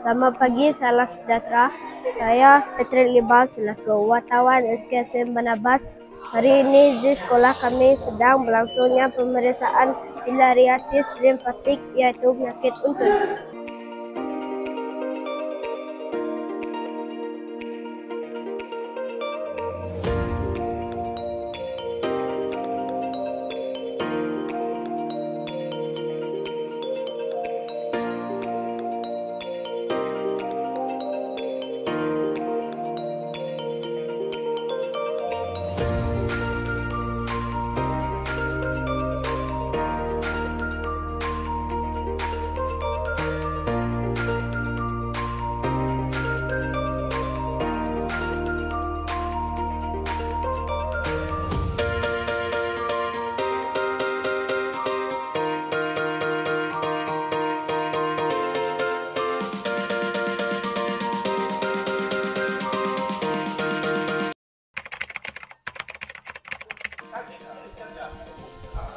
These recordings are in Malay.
Selamat pagi, salam sejahtera. Saya Patrick Libal selaku wartawan SKSM Barnabas. Hari ini di sekolah kami sedang berlangsungnya pemeriksaan filariasis limfatik iaitu penyakit untut.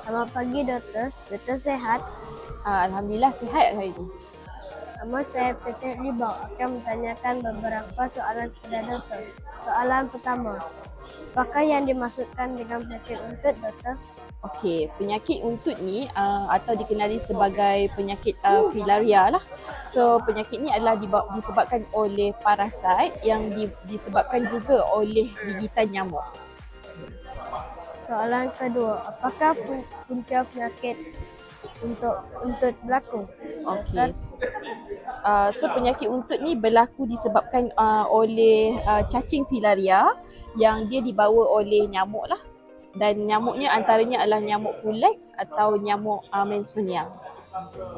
Selamat pagi doktor. Doktor sehat? Alhamdulillah sihat hari ini. Nama saya Patrick Libal akan menanyakan beberapa soalan kepada doktor. Soalan pertama, apakah yang dimaksudkan dengan penyakit untut doktor? Okey, penyakit untut ni atau dikenali sebagai penyakit filaria lah. So penyakit ni adalah disebabkan oleh parasit yang disebabkan juga oleh gigitan nyamuk. Soalan kedua, apakah punca penyakit untut berlaku? Okey. So penyakit untut ni berlaku disebabkan oleh cacing filaria yang dia dibawa oleh nyamuk lah. Dan nyamuknya antaranya adalah nyamuk Pulex atau nyamuk Mansonia.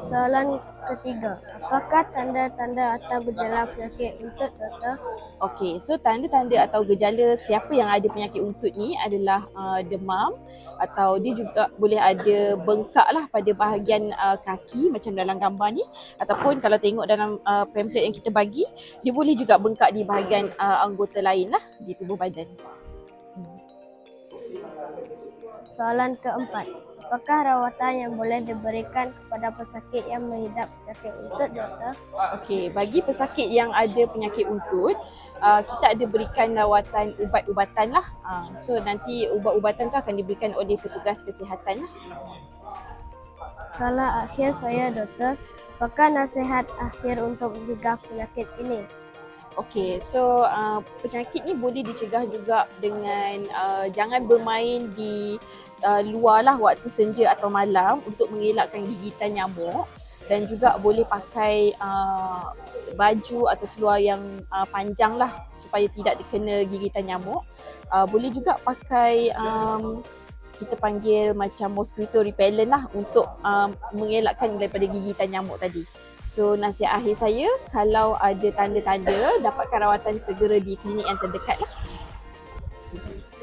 Soalan ketiga, apakah tanda-tanda atau gejala penyakit untut doktor? Okey, so tanda-tanda atau gejala siapa yang ada penyakit untut ni adalah demam atau dia juga boleh ada bengkak lah pada bahagian kaki macam dalam gambar ni, ataupun kalau tengok dalam pamphlet yang kita bagi, dia boleh juga bengkak di bahagian anggota lain lah di tubuh badan. Soalan keempat, apakah rawatan yang boleh diberikan kepada pesakit yang mengidap penyakit untut doktor? Okey, bagi pesakit yang ada penyakit untut, kita ada berikan rawatan ubat-ubatan lah. So nanti ubat-ubatan tu akan diberikan oleh petugas kesihatan lah. Soalan akhir saya doktor, apakah nasihat akhir untuk mencegah penyakit ini? Okey, so penyakit ni boleh dicegah juga dengan jangan bermain di luar lah waktu senja atau malam untuk mengelakkan gigitan nyamuk, dan juga boleh pakai baju atau seluar yang panjang lah supaya tidak dikena gigitan nyamuk. Boleh juga pakai kita panggil macam mosquito repellent lah untuk mengelakkan daripada gigitan nyamuk tadi. So nasihat akhir saya, kalau ada tanda-tanda, dapatkan rawatan segera di klinik yang terdekat lah.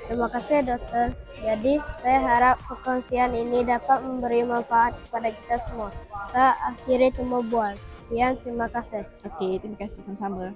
Terima kasih doktor. Jadi saya harap perkongsian ini dapat memberi manfaat kepada kita semua. Saya akhiri temu bual. Sekian, terima kasih. Okey, terima kasih sama-sama.